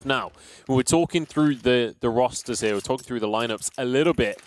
Now, we're talking through the rosters here. We're talking through the lineups a little bit.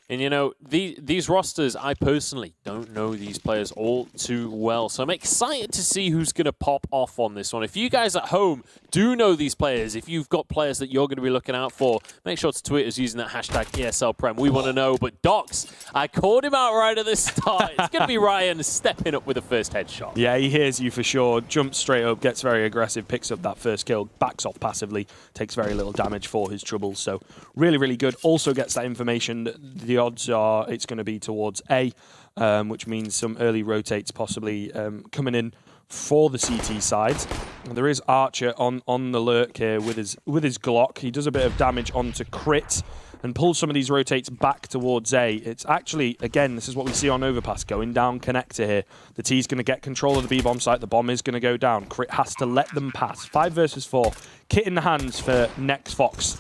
And, you know, these rosters, I personally don't know these players all too well. So I'm excited to see who's going to pop off on this one. If you guys at home do know these players, if you've got players that you're going to be looking out for, make sure to tweet us using that hashtag ESLPrem. We want to know. But Docs, I called him out right at the start. It's going to be Ryan stepping up with the first headshot. Yeah, he hears you for sure. Jumps straight up, gets very aggressive, picks up that first kill, backs off passively, takes very little damage for his troubles. So really, really good. Also gets that information that the odds are it's going to be towards A, which means some early rotates possibly coming in for the CT side. There is Archer on the lurk here with his Glock. He does a bit of damage onto Crit and pulls some of these rotates back towards A. It's actually, again, this is what we see on Overpass, going down connector here. The T's going to get control of the B-bomb site. The bomb is going to go down. Crit has to let them pass. 5 versus 4. Kit in the hands for Next Fox.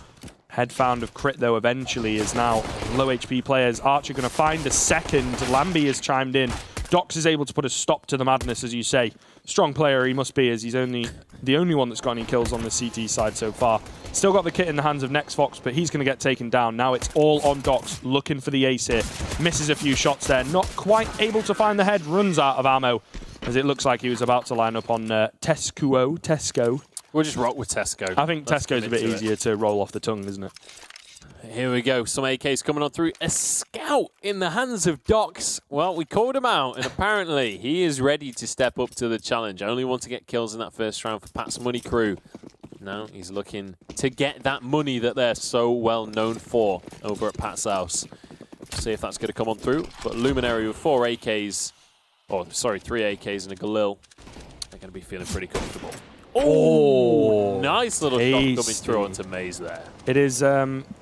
Head found of Crit, though, eventually is now low HP players. Archer going to find a second. Lambie has chimed in. Docs is able to put a stop to the madness, as you say. Strong player he must be, as he's the only one that's got any kills on the CT side so far. Still got the kit in the hands of Next Fox, but he's going to get taken down. Now it's all on Docs, looking for the ace here. Misses a few shots there. Not quite able to find the head. Runs out of ammo, as it looks like he was about to line up on Tesco. We'll just rock with Tesco. I think Tesco's a bit easier to roll off the tongue, isn't it? Here we go. Some AKs coming on through. A scout in the hands of Docs. Well, we called him out, and apparently he is ready to step up to the challenge. Only want to get kills in that first round for Pat's Money crew. Now he's looking to get that money that they're so well known for over at Pat's house. See if that's going to come on through. But Luminary with 3 AKs and a Galil. They're going to be feeling pretty comfortable. Oh, nice little shot coming through onto Maze there. It is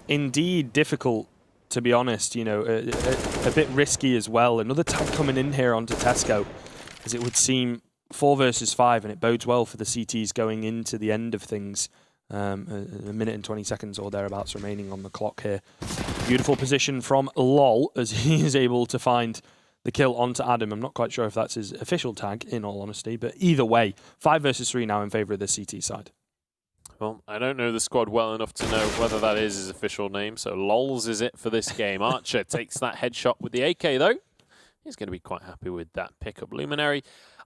indeed difficult, to be honest. You know, a bit risky as well. Another tag coming in here onto Tesco, as it would seem 4 versus 5, and it bodes well for the CTs going into the end of things. A minute and 20 seconds or thereabouts remaining on the clock here. Beautiful position from LOL, as he is able to find the kill onto Adam. I'm not quite sure if that's his official tag, in all honesty, but either way, 5 versus 3 now in favour of the CT side. Well, I don't know the squad well enough to know whether that is his official name, so LOLs is it for this game. Archer takes that headshot with the AK, though. He's going to be quite happy with that pickup. Luminary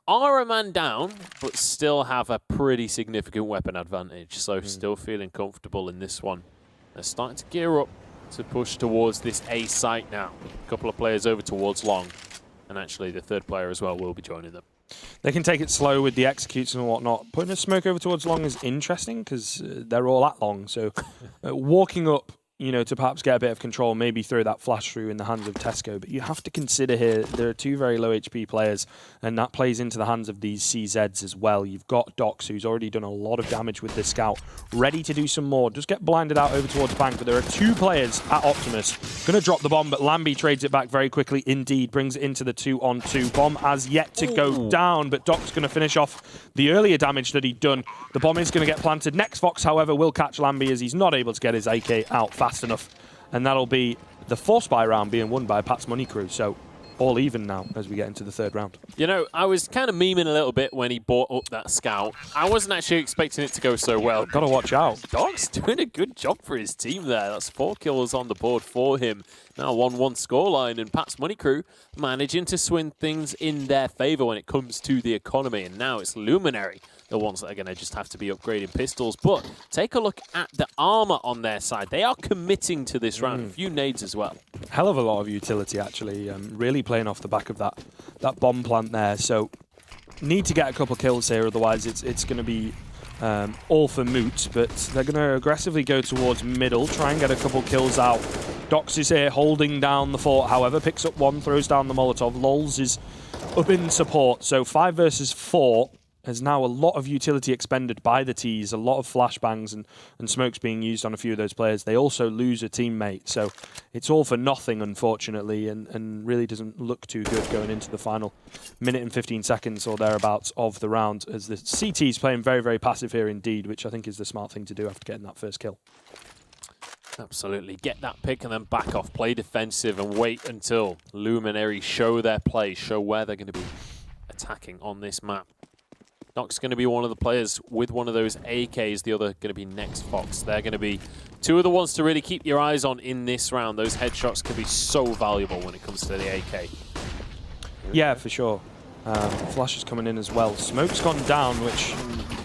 are a man down, but still have a pretty significant weapon advantage, so still feeling comfortable in this one. They're starting to gear up to push towards this A site now. A couple of players over towards Long. And actually, the third player as well will be joining them. They can take it slow with the executes and whatnot. Putting a smoke over towards Long is interesting because they're all at Long. So walking up, you know, to perhaps get a bit of control, maybe throw that flash through in the hands of Tesco. But you have to consider here, there are 2 very low HP players, and that plays into the hands of these CZs as well. You've got Docs, who's already done a lot of damage with this scout, ready to do some more. Just get blinded out over towards Bank, but there are 2 players at Optimus. Going to drop the bomb, but Lambie trades it back very quickly indeed, brings it into the 2-on-2. Bomb has yet to go down, but Doc's going to finish off the earlier damage that he'd done. The bomb is going to get planted. Next Fox, however, will catch Lambie as he's not able to get his AK out fast enough, and that'll be the 4-spy round being won by Pat's Money crew. So all even now as we get into the 3rd round. You know, I was kind of memeing a little bit when he brought up that scout. I wasn't actually expecting it to go so well. Got to watch out. Doc's doing a good job for his team there. That's 4 kills on the board for him. Now 1-1 scoreline, and Pat's Money crew managing to swing things in their favour when it comes to the economy. And now it's Luminary, the ones that are going to just have to be upgrading pistols. But take a look at the armour on their side. They are committing to this round. A few nades as well. Hell of a lot of utility, actually. Really playing off the back of that bomb plant there. So need to get a couple kills here, otherwise it's going to be all for moot. But they're going to aggressively go towards middle, try and get a couple kills out. Docs is here holding down the fort, however, picks up 1, throws down the Molotov. Lols is up in support. So 5 versus 4. There's now a lot of utility expended by the T's, a lot of flashbangs and smokes being used on a few of those players. They also lose a teammate, so it's all for nothing, unfortunately, and really doesn't look too good going into the final minute and 15 seconds or thereabouts of the round, as the CT's playing very, very passive here indeed, which I think is the smart thing to do after getting that first kill. Absolutely. Get that pick and then back off. Play defensive and wait until Luminary show their play, show where they're going to be attacking on this map. Doc's going to be one of the players with one of those AKs, the other going to be Next Fox. They're going to be two of the ones to really keep your eyes on in this round. Those headshots can be so valuable when it comes to the AK. Yeah, for sure. Flash is coming in as well. Smoke's gone down, which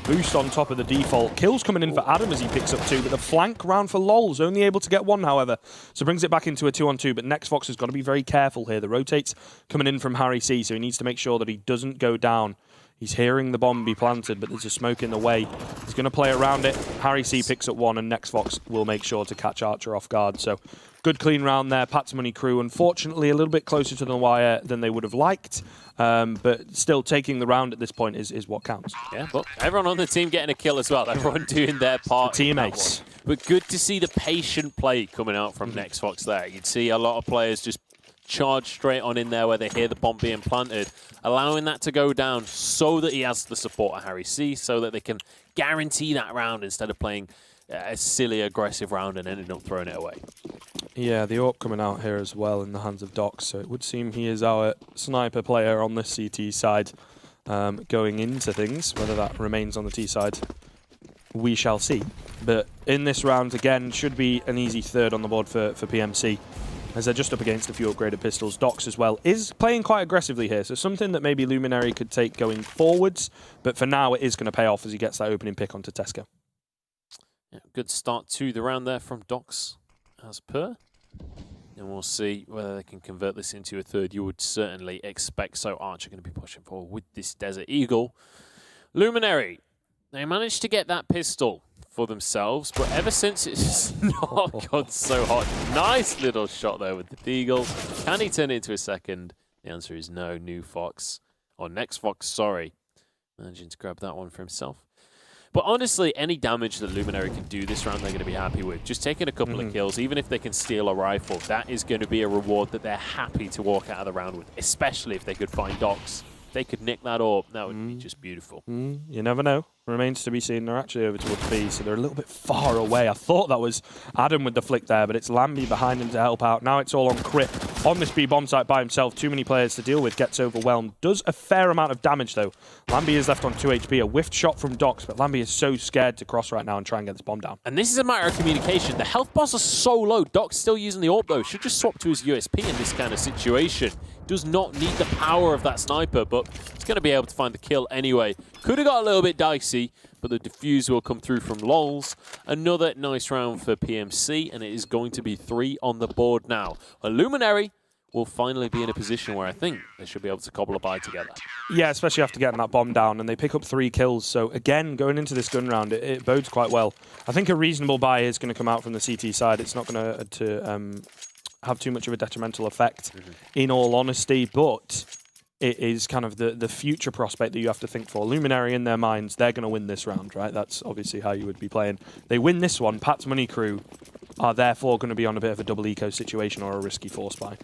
boost on top of the default. Kill's coming in for Adam as he picks up 2, but the flank round for Lol's only able to get 1, however. So brings it back into a 2-on-2, but Next Fox has got to be very careful here. The rotates coming in from Harry C, so he needs to make sure that he doesn't go down. He's hearing the bomb be planted, but there's a smoke in the way. He's going to play around it. Harry C picks up 1, and Next Fox will make sure to catch Archer off guard. So good clean round there. Pat's Money crew, unfortunately, a little bit closer to the wire than they would have liked. But still, taking the round at this point is what counts. Yeah, but everyone on the team getting a kill as well. Everyone doing their part. The team ace. But good to see the patient play coming out from Next Fox there. You'd see a lot of players just charge straight on in there where they hear the bomb being planted, allowing that to go down so that he has the support of Harry C, so that they can guarantee that round instead of playing a silly, aggressive round and ending up throwing it away. Yeah, the AWP coming out here as well in the hands of Docs, so it would seem he is our sniper player on the CT side going into things. Whether that remains on the T side, we shall see. But in this round, again, should be an easy third on the board for PMC, as they're just up against a few upgraded pistols. Docs as well is playing quite aggressively here, so something that maybe Luminary could take going forwards, but for now it is going to pay off as he gets that opening pick onto Tesco. Yeah, good start to the round there from Docs, as per. And we'll see whether they can convert this into a third. You would certainly expect so. Archer going to be pushing forward with this Desert Eagle. Luminary, they managed to get that pistol for themselves, but ever since it's not gone so hot. Nice little shot there with the Deagle. Can he turn it into a second? The answer is no. New Fox, or Next Fox, sorry. Managing to grab that one for himself. But honestly, any damage that Luminary can do this round, they're going to be happy with. Just taking a couple of kills, even if they can steal a rifle, that is going to be a reward that they're happy to walk out of the round with, especially if they could find Docs. If they could nick that up, that would be just beautiful. You never know. Remains to be seen. They're actually over towards B, so they're a little bit far away. I thought that was Adam with the flick there, but it's Lambie behind him to help out. Now it's all on Crip on this B bomb site by himself. Too many players to deal with. Gets overwhelmed. Does a fair amount of damage, though. Lambie is left on 2 HP. A whiffed shot from Docs, but Lambie is so scared to cross right now and try and get this bomb down. And this is a matter of communication. The health bars are so low. Doc's still using the AWP, though. Should just swap to his USP in this kind of situation. Does not need the power of that sniper, but he's going to be able to find the kill anyway. Could have got a little bit dicey, but the defuse will come through from Lols. Another nice round for PMC, and it is going to be 3 on the board now. A Luminary will finally be in a position where I think they should be able to cobble a bye together. Yeah, especially after getting that bomb down, and they pick up 3 kills. So again, going into this gun round, it bodes quite well. I think a reasonable buy is going to come out from the CT side. It's not going to have too much of a detrimental effect, in all honesty, but it is kind of the future prospect that you have to think for. Luminary, in their minds, they're going to win this round, right? That's obviously how you would be playing. They win this one, Pat's Money crew are therefore going to be on a bit of a double eco situation or a risky force buy.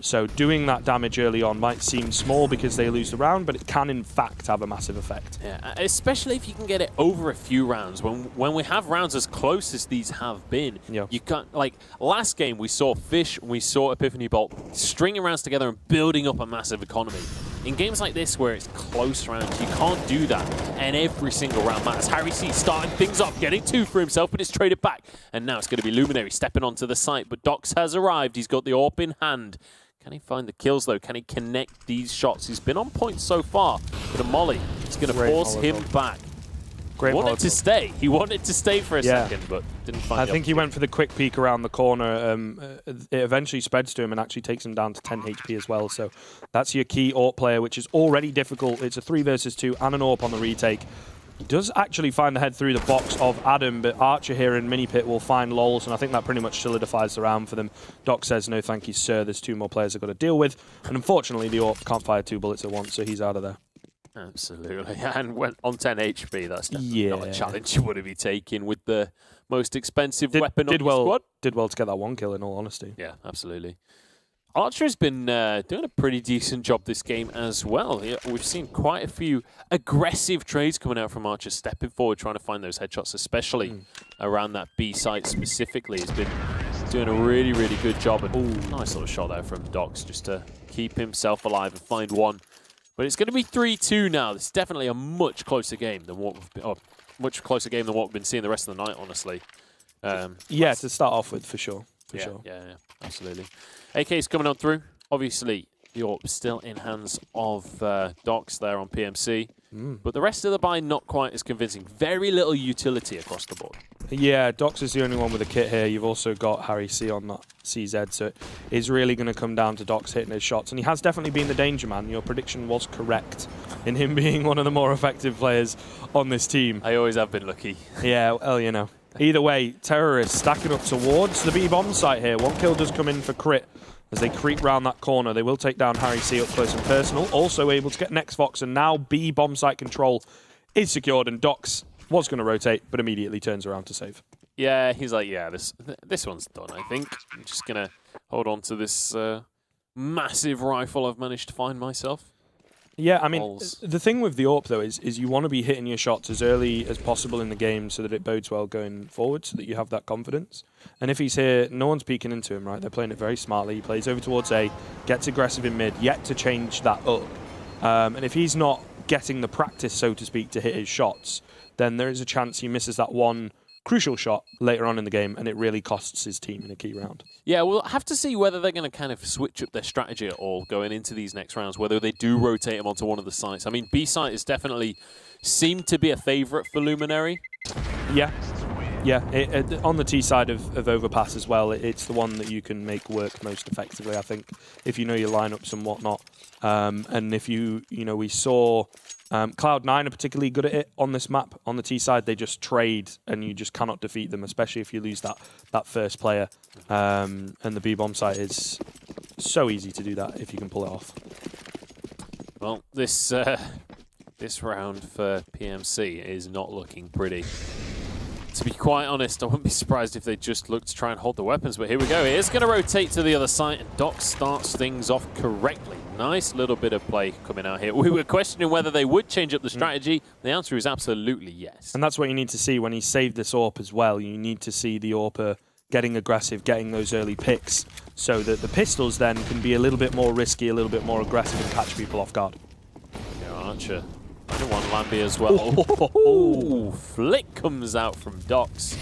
So doing that damage early on might seem small because they lose the round, but it can in fact have a massive effect. Yeah, especially if you can get it over a few rounds. When we have rounds as close as these have been, you can't, like last game we saw Fish, we saw Epiphany Bolt stringing rounds together and building up a massive economy. In games like this where it's close rounds, you can't do that, and every single round matters. Harry C starting things off, getting 2 for himself, but it's traded back, and now it's going to be Luminary stepping onto the site, but Docs has arrived. He's got the AWP in hand. Can he find the kills, though? Can he connect these shots? He's been on point so far, but a molly is going to force him back. He wanted to stay. He wanted to stay for a second, but didn't find I think he went for the quick peek around the corner. It eventually spreads to him and actually takes him down to 10 HP as well. So that's your key AWP player, which is already difficult. It's a 3 versus 2 and an AWP on the retake. He does actually find the head through the box of Adam, but Archer here in Mini Pit will find Lols, and I think that pretty much solidifies the round for them. Doc says, no thank you, sir. There's 2 more players I've got to deal with. And unfortunately, the AWP can't fire 2 bullets at once, so he's out of there. Absolutely, and went on 10 HP. That's definitely not a challenge you want to be taking with the most expensive weapon on your squad. Did well to get that 1 kill, in all honesty. Yeah, absolutely. Archer has been doing a pretty decent job this game as well. We've seen quite a few aggressive trades coming out from Archer, stepping forward, trying to find those headshots, especially around that B site specifically. He's been doing a really, really good job. And nice little shot there from Docs just to keep himself alive and find one. But it's going to be 3-2 now. It's definitely a much closer game than what we've been seeing the rest of the night, honestly. Yeah, to start off with, for sure. Yeah, absolutely. AK's coming on through. Obviously, you're still in hands of Docs there on PMC. But the rest of the buy, not quite as convincing. Very little utility across the board. Yeah, Docs is the only one with a kit here. You've also got Harry C on that CZ, so it is really going to come down to Docs hitting his shots. And he has definitely been the danger man. Your prediction was correct in him being one of the more effective players on this team. I always have been lucky. Yeah, well, you know. Either way, Terrorists stacking up towards the B-bomb site here. One kill does come in for Crit as they creep round that corner. They will take down Harry C up close and personal. Also able to get next Fox, and now B-bomb site control is secured, and Docs was going to rotate, but immediately turns around to save. Yeah, he's like, yeah, this one's done, I think. I'm just going to hold on to this massive rifle I've managed to find myself. Yeah, I mean, the thing with the AWP, though, is you want to be hitting your shots as early as possible in the game so that it bodes well going forward, so that you have that confidence. And if he's here, no one's peeking into him, right? They're playing it very smartly. He plays over towards A, gets aggressive in mid, yet to change that up. And if he's not getting the practice, so to speak, to hit his shots, then there is a chance he misses that one crucial shot later on in the game, and it really costs his team in a key round. Yeah, we'll have to see whether they're going to kind of switch up their strategy at all going into these next rounds, whether they do rotate him onto one of the sites. I mean, B site is definitely seemed to be a favourite for Luminary. Yeah. Yeah, on the T side of Overpass as well, it's the one that you can make work most effectively, I think, if you know your lineups and whatnot. And if we saw Cloud9 are particularly good at it on this map. On the T side, they just trade, and you just cannot defeat them, especially if you lose that first player. And the B-bomb site is so easy to do that if you can pull it off. Well, this round for PMC is not looking pretty. To be quite honest, I wouldn't be surprised if they just look to try and hold the weapons, but here we go. It is going to rotate to the other side, and Doc starts things off correctly. Nice little bit of play coming out here. We were questioning whether they would change up the strategy. The answer is absolutely yes. And that's what you need to see when he saved this AWP as well. You need to see the AWPer getting aggressive, getting those early picks, so that the pistols then can be a little bit more risky, a little bit more aggressive, and catch people off guard. Yeah, Archer. I don't want Lambie as well. Oh, flick comes out from Docs.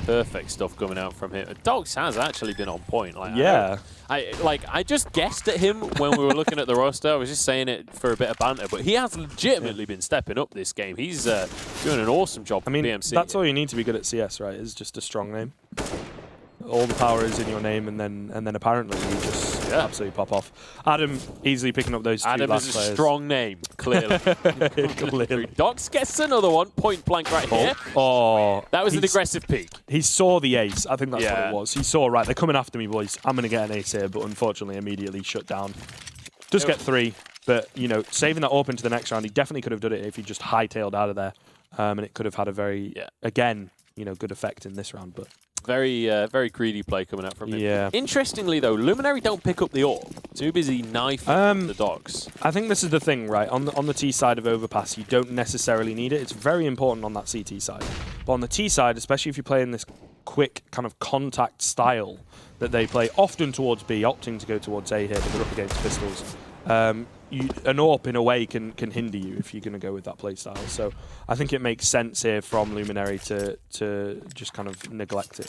Perfect stuff coming out from him. Docs has actually been on point. Like, yeah. I just guessed at him when we were looking at the roster. I was just saying it for a bit of banter, but he has legitimately been stepping up this game. He's doing an awesome job for PMC. That's all you need to be good at CS, right? Is just a strong name. All the power is in your name, and then apparently you just absolutely pop off. Adam easily picking up those two Adam last is players. a strong name, clearly. Clearly. Docs gets another one, point blank right here. Oh, that was an aggressive peek. He saw the ace. I think that's what it was. He saw, right, they're coming after me, boys. I'm going to get an ace here, but unfortunately immediately shut down. Does get 3, but, saving that open to the next round, he definitely could have done it if he just hightailed out of there. And it could have had a very, again, good effect in this round, but... Very greedy play coming out from him. Yeah. Interestingly, though, Luminary don't pick up the AWP. Too busy knifing the Dogs. I think this is the thing, right? On the T side of Overpass, you don't necessarily need it. It's very important on that CT side. But on the T side, especially if you play in this quick kind of contact style that they play, often towards B, opting to go towards A here, but they're up against pistols. An AWP, in a way, can hinder you if you're going to go with that play style. So I think it makes sense here from Luminary to just kind of neglect it.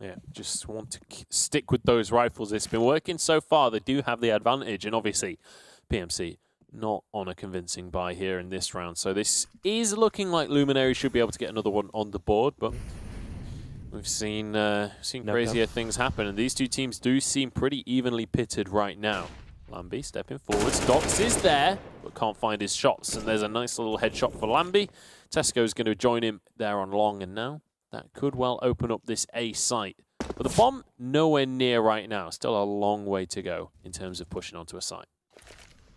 Yeah, just want to stick with those rifles. It's been working so far. They do have the advantage, and obviously PMC not on a convincing buy here in this round. So this is looking like Luminary should be able to get another one on the board, but we've seen crazier things happen, and these two teams do seem pretty evenly pitted right now. Lambie stepping forwards. Docs is there, but can't find his shots. And there's a nice little headshot for Lambie. Tesco's going to join him there on long, and now that could well open up this A site. But the bomb, nowhere near right now. Still a long way to go in terms of pushing onto a site.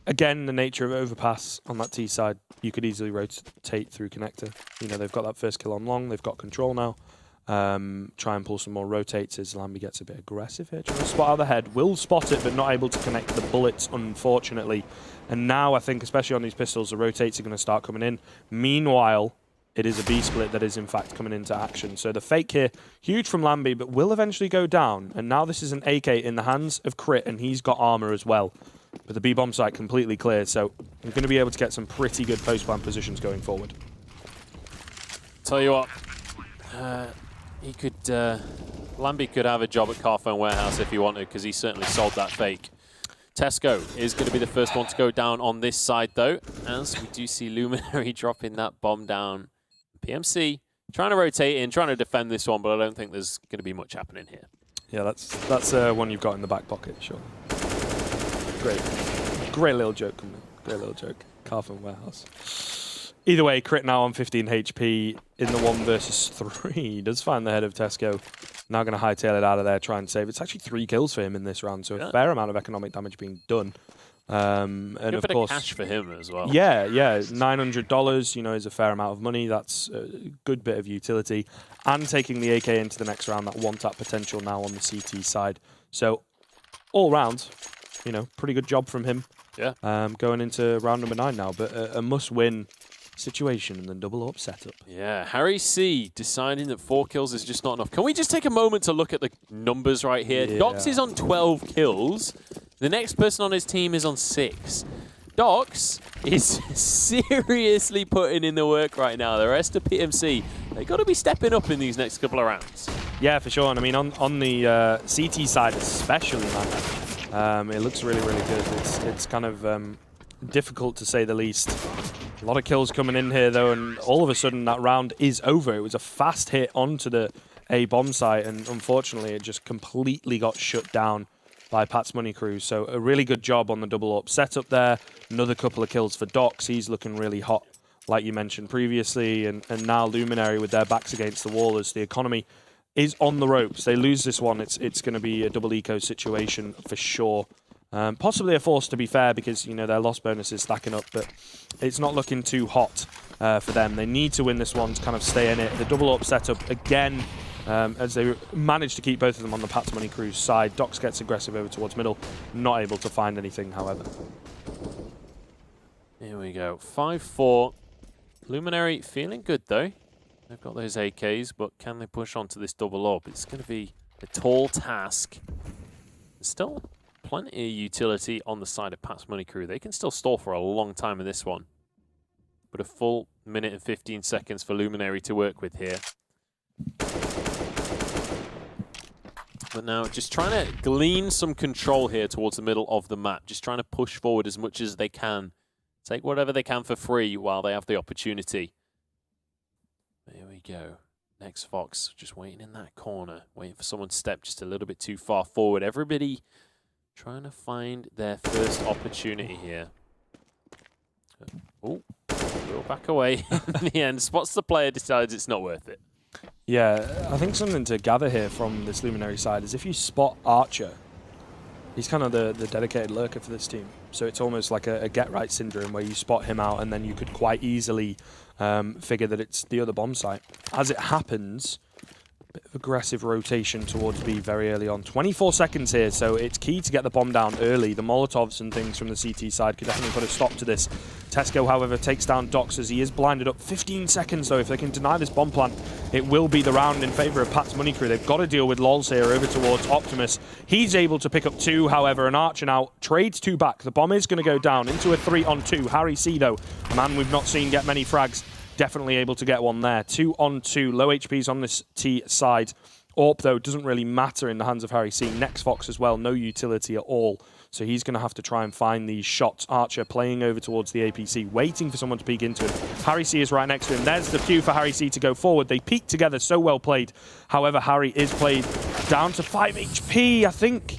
Again, the nature of Overpass on that T side, you could easily rotate through connector. They've got that first kill on long. They've got control now. Try and pull some more rotates as Lambie gets a bit aggressive here. Trying to spot out the head. Will spot it, but not able to connect the bullets, unfortunately. And now I think, especially on these pistols, the rotates are going to start coming in. Meanwhile, it is a B split that is in fact coming into action. So the fake here, huge from Lambie, but will eventually go down. And now this is an AK in the hands of Crit, and he's got armor as well. but the B bomb site completely clear, so we're going to be able to get some pretty good post-plant positions going forward. Tell you what, he could, Lambie could have a job at Carphone Warehouse if he wanted, because he certainly sold that fake. Tesco is going to be the first one to go down on this side, though, as we do see Luminary dropping that bomb down. PMC trying to rotate in, trying to defend this one, but I don't think there's going to be much happening here. Yeah, that's one you've got in the back pocket, sure. Great little joke, great little joke. Carphone Warehouse. Either way, Crit now on 15 HP in the 1 versus 3. He does find the head of Tesco. Now going to hightail it out of there, try and save. It's actually 3 kills for him in this round, so a fair amount of economic damage being done. And of course, cash for him as well. Yeah, $900, you know, is a fair amount of money. That's a good bit of utility. And taking the AK into the next round, that 1-tap potential now on the CT side. So all round, you know, pretty good job from him. Yeah. Going into round number 9 now, but a must-win situation and then double up setup. Yeah, Harry C deciding that 4 kills is just not enough. Can we just take a moment to look at the numbers right here? Yeah. Dox is on 12 kills. The next person on his team is on 6. Dox is seriously putting in the work right now. The rest of PMC, they've got to be stepping up in these next couple of rounds. Yeah, for sure. And I mean, on the CT side especially, man, it looks really, really good. It's kind of difficult to say the least. A lot of kills coming in here, though, and all of a sudden that round is over. It was a fast hit onto the A bomb site, and unfortunately it just completely got shut down by Pat's Money Crew. So a really good job on the double up setup there. Another couple of kills for Dox. He's looking really hot, like you mentioned previously, and now Luminary with their backs against the wall as the economy is on the ropes. They lose this one, it's going to be a double eco situation for sure. Possibly a force, to be fair, because you know their loss bonus is stacking up, but it's not looking too hot for them. They need to win this one to kind of stay in it. The double up setup again, as they manage to keep both of them on the Pat's Money Crew's side. Dox gets aggressive over towards middle, not able to find anything, however. Here we go, 5-4. Luminary feeling good though. They've got those AKs, but can they push onto this double up? It's going to be a tall task. Still plenty of utility on the side of Pat's Money Crew. They can still stall for a long time in this one. But a full minute and 15 seconds for Luminary to work with here. But now just trying to glean some control here towards the middle of the map. Just trying to push forward as much as they can. Take whatever they can for free while they have the opportunity. There we go. Next Fox just waiting in that corner. Waiting for someone to step just a little bit too far forward. Everybody trying to find their first opportunity here. Oh, we'll back away in the end. Spots the player, decides it's not worth it. Yeah, I think something to gather here from this Luminary side is if you spot Archer, he's kind of the dedicated lurker for this team. So it's almost like a get-right syndrome where you spot him out and then you could quite easily figure that it's the other bomb site. As it happens, a bit of aggressive rotation towards B very early on. 24 seconds here, so it's key to get the bomb down early. The Molotovs and things from the CT side could definitely put a stop to this. Tesco, however, takes down Dox as he is blinded up. 15 seconds, though. If they can deny this bomb plant, it will be the round in favor of Pat's Money Crew. They've got to deal with Lols here over towards Optimus. He's able to pick up 2, however, and Archer now trades 2 back. The bomb is going to go down into a 3-on-2. Harry C, though, a man we've not seen get many frags, definitely able to get one there. 2-on-2. Low HPs on this T side. AWP, though, doesn't really matter in the hands of Harry C. Next Fox as well, no utility at all. So he's going to have to try and find these shots. Archer playing over towards the APC, waiting for someone to peek into him. Harry C is right next to him. There's the cue for Harry C to go forward. They peek together, so well played. However, Harry is played down to 5 HP. I think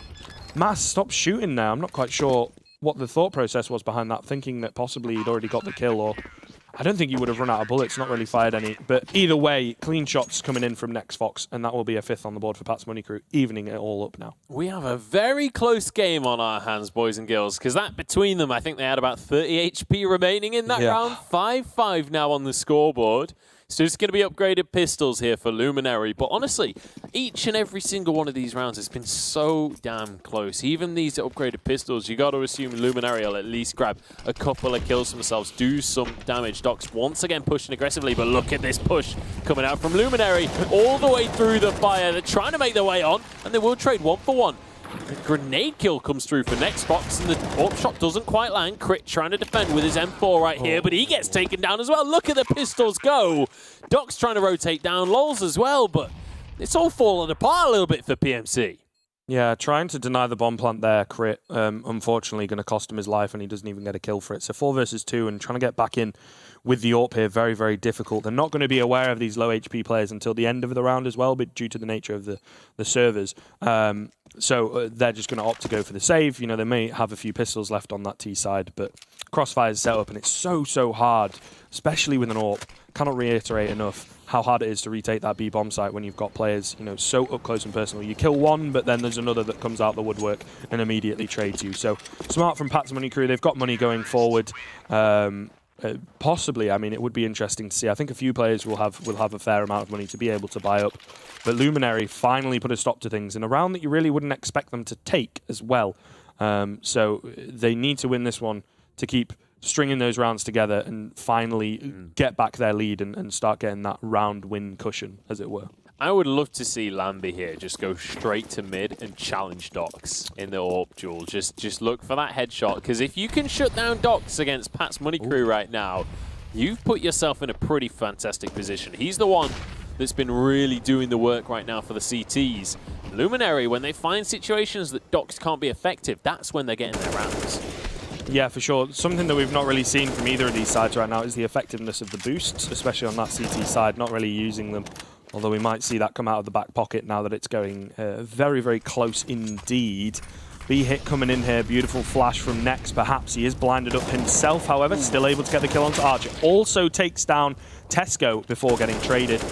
Mass stopped shooting now. I'm not quite sure what the thought process was behind that, thinking that possibly he'd already got the kill, or I don't think he would have run out of bullets, not really fired any. But either way, clean shots coming in from Next Fox, and that will be a 5th on the board for Pat's Money Crew, evening it all up now. We have a very close game on our hands, boys and girls, because that between them, I think they had about 30 HP remaining in that round. 5-5 now on the scoreboard. So it's going to be upgraded pistols here for Luminary. But honestly, each and every single one of these rounds has been so damn close. Even these upgraded pistols, you got to assume Luminary will at least grab a couple of kills for themselves, do some damage. Dox once again pushing aggressively, but look at this push coming out from Luminary all the way through the fire. They're trying to make their way on, and they will trade 1 for 1. The grenade kill comes through for Nextbox, and the AWP shot doesn't quite land. Crit trying to defend with his M4 right here, but he gets taken down as well. Look at the pistols go. Doc's trying to rotate down, Lols as well, but it's all falling apart a little bit for PMC. Yeah, trying to deny the bomb plant there, Crit, unfortunately going to cost him his life, and he doesn't even get a kill for it. So 4 versus 2, and trying to get back in with the AWP here, very, very difficult. They're not going to be aware of these low HP players until the end of the round as well, but due to the nature of the servers. So they're just going to opt to go for the save. You know, they may have a few pistols left on that T side, but Crossfire is set up, and it's so hard, especially with an AWP. Cannot reiterate enough how hard it is to retake that B bomb site when you've got players, you know, so up close and personal. You kill one, but then there's another that comes out the woodwork and immediately trades you. So smart from Pat's Money Crew. They've got money going forward. Possibly, I mean, it would be interesting to see. I think a few players will have a fair amount of money to be able to buy up. But Luminary finally put a stop to things in a round that you really wouldn't expect them to take as well. So they need to win this one to keep stringing those rounds together and finally get back their lead and start getting that round win cushion, as it were. I would love to see Lambie here just go straight to mid and challenge Docs in the AWP duel. Just look for that headshot, because if you can shut down Docs against Pat's Money Crew right now, you've put yourself in a pretty fantastic position. He's the one that's been really doing the work right now for the CTs. Luminary, when they find situations that Docs can't be effective, that's when they're getting their rounds. Yeah, for sure. Something that we've not really seen from either of these sides right now is the effectiveness of the boosts, especially on that CT side, not really using them. Although we might see that come out of the back pocket now that it's going very, very close indeed. B-hit coming in here, beautiful flash from Nex. Perhaps he is blinded up himself, however, still able to get the kill onto Archer. Also takes down Tesco before getting traded.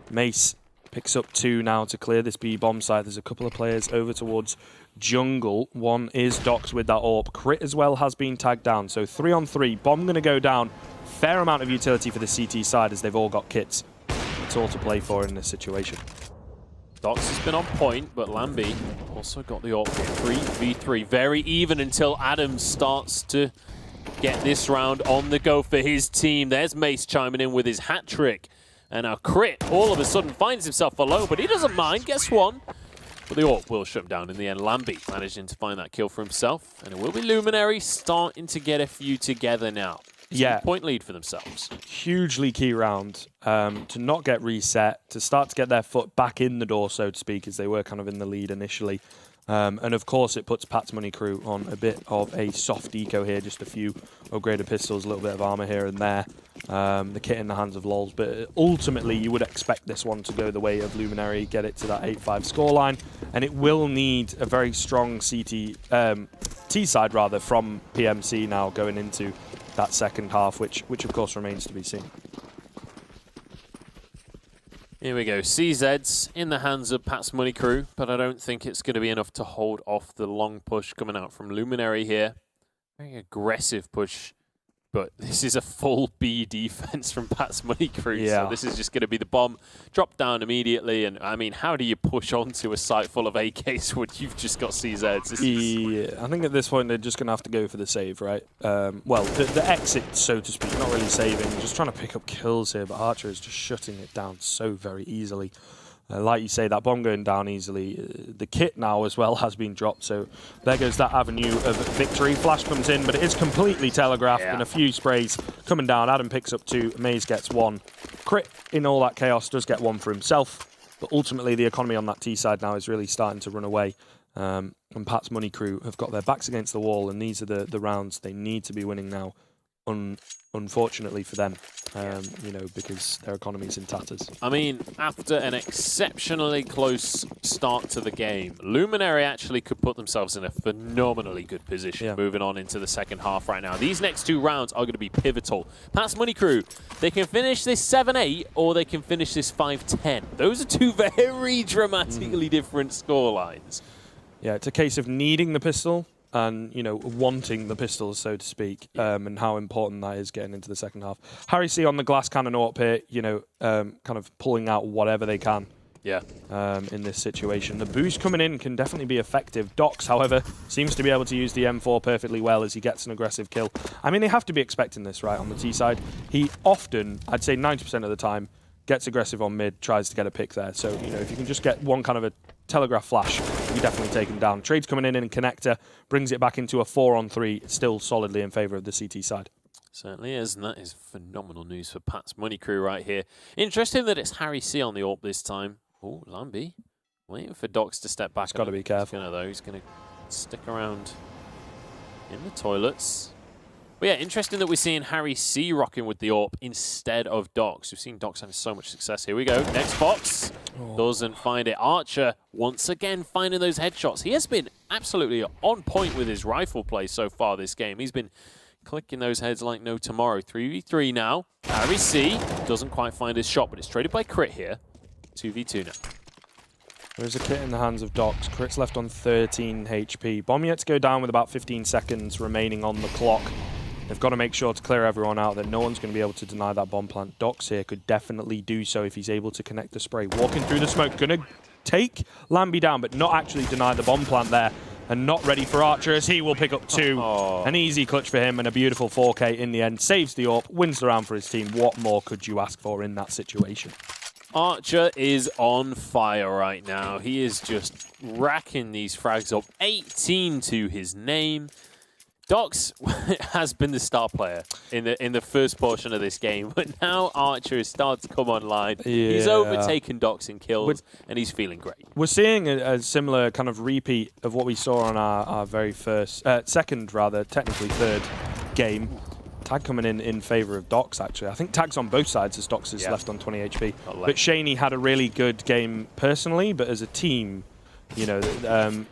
Mace picks up 2 now to clear this B-bomb side. There's a couple of players over towards jungle. One is Docs with that AWP. Crit as well has been tagged down. So 3 on 3. Bomb going to go down. Fair amount of utility for the CT side as they've all got kits. It's all to play for in this situation. Docs has been on point, but Lambie also got the AWP. 3v3. Very even until Adams starts to get this round on the go for his team. There's Mace chiming in with his hat trick. And now Crit all of a sudden finds himself alone, but he doesn't mind. Gets one. But the AWP will shut him down in the end. Lambie managing to find that kill for himself. And it will be Luminary starting to get a few together now. Yeah. Point lead for themselves. Hugely key round to not get reset, to start to get their foot back in the door, so to speak, as they were kind of in the lead initially. And of course, it puts Pat's Money Crew on a bit of a soft eco here, just a few upgraded pistols, a little bit of armor here and there. The kit in the hands of Lols, but ultimately you would expect this one to go the way of Luminary, get it to that 8-5 scoreline, and it will need a very strong T side rather from PMC now going into that second half, which of course remains to be seen. Here we go. CZ's in the hands of Pat's Money Crew, but I don't think it's going to be enough to hold off the long push coming out from Luminary here. Very aggressive push, but this is a full B defense from Pat's Money Crew. Yeah. So this is just going to be the bomb drop down immediately. And I mean, how do you push onto a site full of AKs when you've just got CZs? Yeah, I think at this point they're just going to have to go for the save, right? Well, the exit, so to speak, not really saving, just trying to pick up kills here, but Archer is just shutting it down so very easily. Like you say, that bomb going down easily. The kit now as well has been dropped, so there goes that avenue of victory. Flash comes in, but it is completely telegraphed, and a few sprays coming down. Adam picks up 2, Maze gets 1. Crit, in all that chaos, does get 1 for himself, but ultimately the economy on that T side now is really starting to run away. And Pat's Money Crew have got their backs against the wall, and these are the rounds they need to be winning now. Unfortunately for them, you know, because their economy's in tatters. I mean, after an exceptionally close start to the game, Luminary actually could put themselves in a phenomenally good position moving on into the second half right now. These next 2 rounds are going to be pivotal. Pat's Money Crew, they can finish this 7-8 or they can finish this 5-10. Those are 2 very dramatically different scorelines. Yeah, it's a case of needing the pistol and, you know, wanting the pistols, so to speak, and how important that is getting into the second half. Harry C on the glass cannon AWP here, you know, kind of pulling out whatever they can in this situation. The boost coming in can definitely be effective. Docs, however, seems to be able to use the M4 perfectly well as he gets an aggressive kill. I mean, they have to be expecting this, right, on the T side. He often, I'd say 90% of the time, gets aggressive on mid, tries to get a pick there. So, you know, if you can just get one kind of a telegraph flash you definitely take him down. Trade's coming in connector, brings it back into a 4-on-3, still solidly in favour of the CT side. Certainly is, and that is phenomenal news for Pat's Money Crew right here. Interesting that it's Harry C on the AWP this time. Oh, Lambi waiting for Docs to step back. He's got to be careful. He's going to stick around in the toilets. But yeah, interesting that we're seeing Harry C rocking with the AWP instead of Docs. We've seen Docs having so much success. Here we go. Next box. Doesn't find it. Archer once again finding those headshots. He has been absolutely on point with his rifle play so far this game. He's been clicking those heads like no tomorrow. 3v3 now. Harry C doesn't quite find his shot, but it's traded by Crit here. 2v2 now. There's a kit in the hands of Docs. Crit's left on 13 HP. Bomb yet to go down with about 15 seconds remaining on the clock. They've got to make sure to clear everyone out, that no one's going to be able to deny that bomb plant. Docs here could definitely do so if he's able to connect the spray. Walking through the smoke, going to take Lambi down, but not actually deny the bomb plant there. And not ready for Archer, as he will pick up 2. An easy clutch for him and a beautiful 4K in the end. Saves the AWP, wins the round for his team. What more could you ask for in that situation? Archer is on fire right now. He is just racking these frags up. 18 to his name. Docs has been the star player in the first portion of this game, but now Archer is starting to come online. Yeah. He's overtaken Docs in kills, and he's feeling great. We're seeing a similar kind of repeat of what we saw on our very first, second rather, technically third game. Tag coming in favour of Docs, actually. I think Tag's on both sides as Docs is left on 20 HP. But Shaney had a really good game personally, but as a team, you know,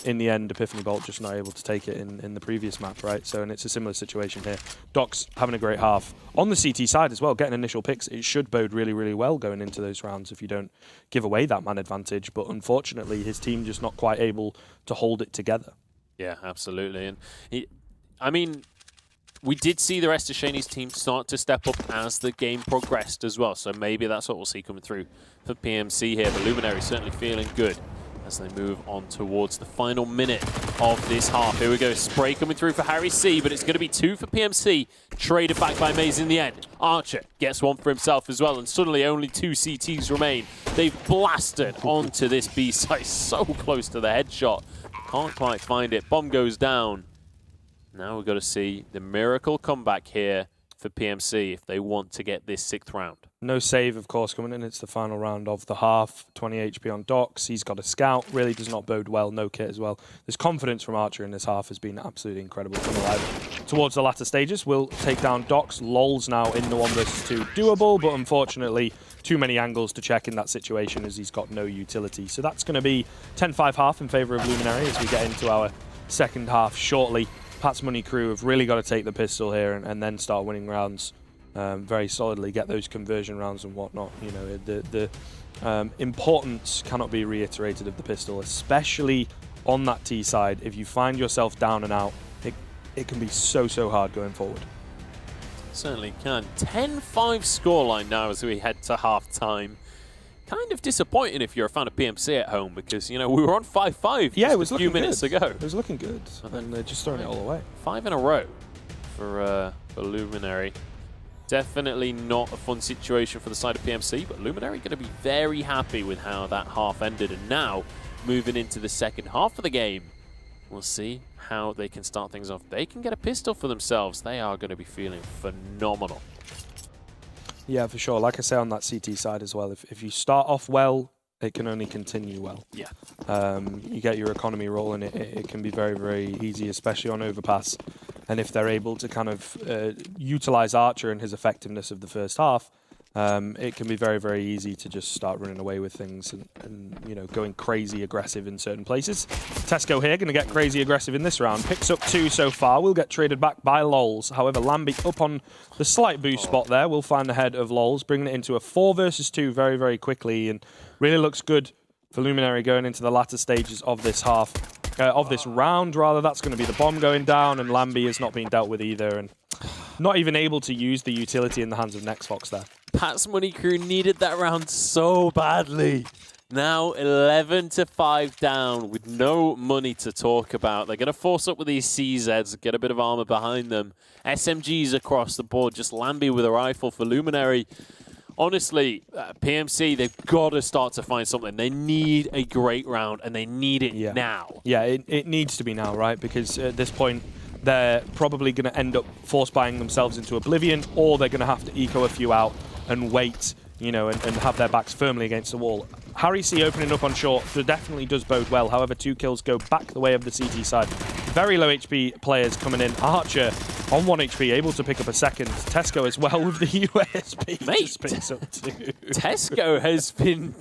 in the end, Epiphany Bolt just not able to take it in the previous map, right? So, and it's a similar situation here. Docs having a great half. On the CT side as well, getting initial picks, it should bode really, really well going into those rounds if you don't give away that man advantage. But unfortunately, his team just not quite able to hold it together. Yeah, absolutely. And I mean, we did see the rest of Shaney's team start to step up as the game progressed as well. So maybe that's what we'll see coming through for PMC here. But Luminary certainly feeling good as they move on towards the final minute of this half. Here we go, spray coming through for Harry C, but it's going to be 2 for PMC, traded back by Maze in the end. Archer gets 1 for himself as well, and suddenly only 2 CTs remain. They've blasted onto this B site, so close to the headshot. Can't quite find it. Bomb goes down. Now we've got to see the miracle comeback here for PMC if they want to get this 6th round. No save, of course, coming in. It's the final round of the half. 20 HP on Docs. He's got a scout. Really does not bode well. No kit as well. This confidence from Archer in this half has been absolutely incredible. Coming alive towards the latter stages. We'll take down Docs. Lol's now in the 1 versus 2. Doable, but unfortunately, too many angles to check in that situation as he's got no utility. So that's going to be 10-5 half in favour of Luminary as we get into our second half shortly. Pat's Money Crew have really got to take the pistol here and then start winning rounds very solidly, get those conversion rounds and whatnot. You know, the importance cannot be reiterated of the pistol, especially on that T side. If you find yourself down and out, it can be so hard going forward. Certainly can. 10-5 scoreline now as we head to half-time. Kind of disappointing if you're a fan of PMC at home because, you know, we were on 5-5 just a few minutes ago. It was looking good, and they're just throwing it all away. 5 in a row for Luminary. Definitely not a fun situation for the side of PMC, but Luminary going to be very happy with how that half ended. And now, moving into the second half of the game, we'll see how they can start things off. They can get a pistol for themselves. They are going to be feeling phenomenal. Yeah, for sure. Like I say on that CT side as well, if you start off well, it can only continue well. Yeah. You get your economy rolling, it can be very easy, especially on overpass. And if they're able to kind of utilize Archer and his effectiveness of the first half, it can be very easy to just start running away with things and you know, going crazy aggressive in certain places. Tesco here going to get crazy aggressive in this round. Picks up 2 so far. Will get traded back by Lols. However, Lambi up on the slight boost spot there. Will find the head of Lols, bringing it into a 4 versus 2 very quickly, and really looks good for Luminary going into the latter stages of this half. Of this round, rather. That's going to be the bomb going down, and Lambi is not being dealt with either, and not even able to use the utility in the hands of Nexfox there. Pat's Money Crew needed that round so badly. Now 11-5 down with no money to talk about. They're going to force up with these CZs, get a bit of armor behind them. SMGs across the board, just Lambi with a rifle for Luminary. honestly, PMC, they've got to start to find something. They need a great round, and they need it now. Yeah, it needs to be now, right? Because at this point, they're probably going to end up force buying themselves into oblivion, or they're going to have to eco a few out and wait, you know, and have their backs firmly against the wall. Harry C opening up on short definitely does bode well. However, 2 kills go back the way of the CT side. Very low HP players coming in. Archer on 1 HP, able to pick up a second. Tesco as well with the USP. Mate, just picks up 2. Tesco has been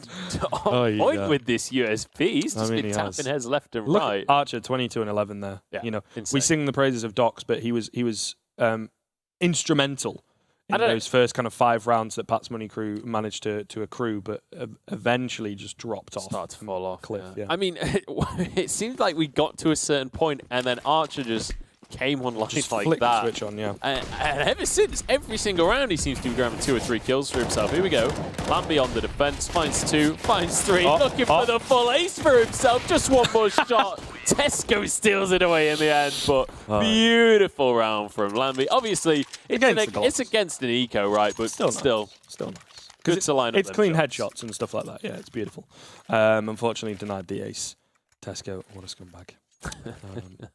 on point with this USP. He's just been tapping heads left and right. Archer 22 and 11 there. Yeah, you know, insane. we sing the praises of Docs, but he was instrumental in those first kind of 5 rounds that Pat's Money Crew managed to accrue, but eventually just dropped off. Started to fall off. Cliff, yeah. I mean, it seemed like we got to a certain point, and then Archer just came online Just like flicked that. the switch on, yeah. And ever since, every single round, he seems to be grabbing 2 or 3 kills for himself. Here we go. Lambie on the defense, finds 2, finds 3, looking for the full ace for himself. Just one more shot. Tesco steals it away in the end, but beautiful round from Lambie. Obviously, it's against an eco, right? But still nice. Good to line up. It's clean headshots and stuff like that. Yeah, it's beautiful. Unfortunately, denied the ace. Tesco, what a scumbag.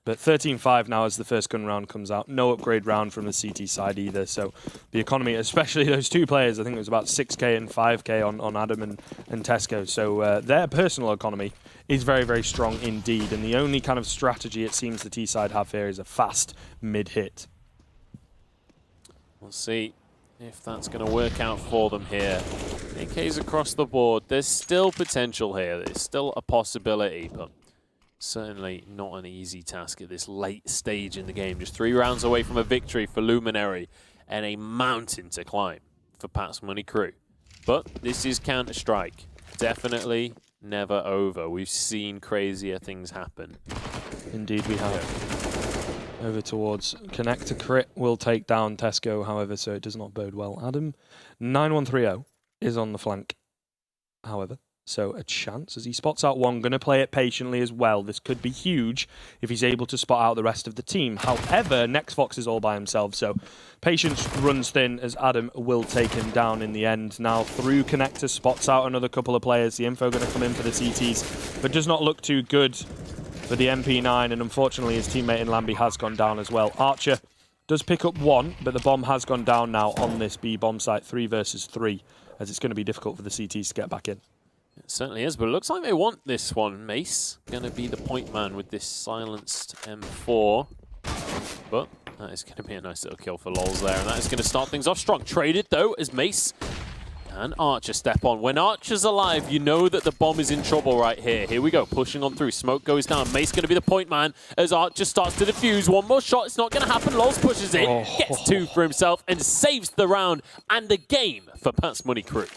But 13-5 now as the first gun round comes out. No upgrade round from the CT side either. So the economy, especially those 2 players, I think it was about 6k and 5k on Adam and Tesco. So their personal economy is very, very strong indeed. And the only kind of strategy it seems the T side have here is a fast mid-hit. We'll see if that's going to work out for them here. AKs across the board. There's still potential here. There's still a possibility, but certainly not an easy task at this late stage in the game. Just 3 rounds away from a victory for Luminary and a mountain to climb for Pat's Money Crew. But this is Counter-Strike. Definitely never over. We've seen crazier things happen. Indeed we have. Over towards Connector Crit will take down Tesco, however, so it does not bode well. Adam, 9130 is on the flank, however. So a chance as he spots out one, going to play it patiently as well. This could be huge if he's able to spot out the rest of the team. However, NextFox is all by himself, so patience runs thin as Adam will take him down in the end. Now through Connector, spots out another couple of players. The info going to come in for the CTs, but does not look too good for the MP9, and unfortunately his teammate in Lambie has gone down as well. Archer does pick up 1, but the bomb has gone down now on this B bomb site, 3 versus 3, as it's going to be difficult for the CTs to get back in. It certainly is, but it looks like they want this one. Mace going to be the point man with this silenced M4. But that is going to be a nice little kill for Lols there, and that is going to start things off strong. Traded, though, as Mace and Archer step on. When Archer's alive, you know that the bomb is in trouble right here. Here we go, pushing on through. Smoke goes down. Mace going to be the point man as Archer starts to defuse. One more shot. It's not going to happen. Lols pushes in, gets 2 for himself, and saves the round and the game for Pat's Money Crew.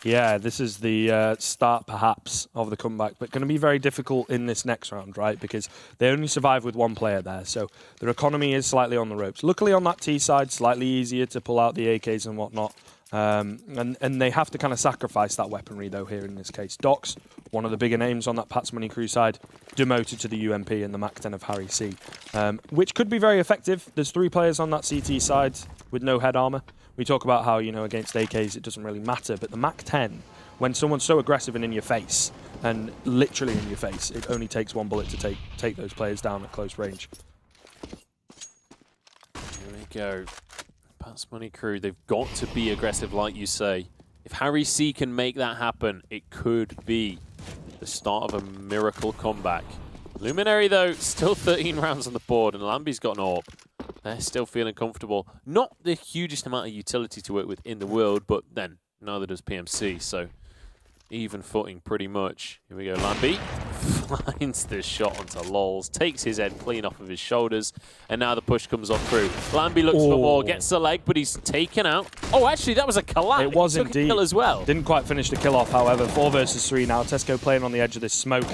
Yeah, this is the start, perhaps, of the comeback, but going to be very difficult in this next round, right? Because they only survive with 1 player there, so their economy is slightly on the ropes. Luckily, on that T side, slightly easier to pull out the AKs and whatnot. And they have to kind of sacrifice that weaponry, though, here in this case. Docs, one of the bigger names on that Pat's Money Crew side, demoted to the UMP and the Mac-10 of Harry C, which could be very effective. There's 3 players on that CT side with no head armor. We talk about how, you know, against AKs it doesn't really matter, but the Mac-10, when someone's so aggressive and in your face, and literally in your face, it only takes 1 bullet to take those players down at close range. Here we go. Pat's Money Crew, they've got to be aggressive, like you say. If Harry C can make that happen, it could be the start of a miracle comeback. Luminary, though, still 13 rounds on the board, and Lambie's got an AWP. They're still feeling comfortable. Not the hugest amount of utility to work with in the world, but then neither does PMC, so even footing pretty much. Here we go, Lambie finds the shot onto Lols, takes his head clean off of his shoulders, and now the push comes off through. Lambie looks for more, gets the leg, but he's taken out. Oh, actually, that was a collapse. It was indeed. indeed. Kill as well. Didn't quite finish the kill off, however. 4 versus 3 now. Tesco playing on the edge of this smoke.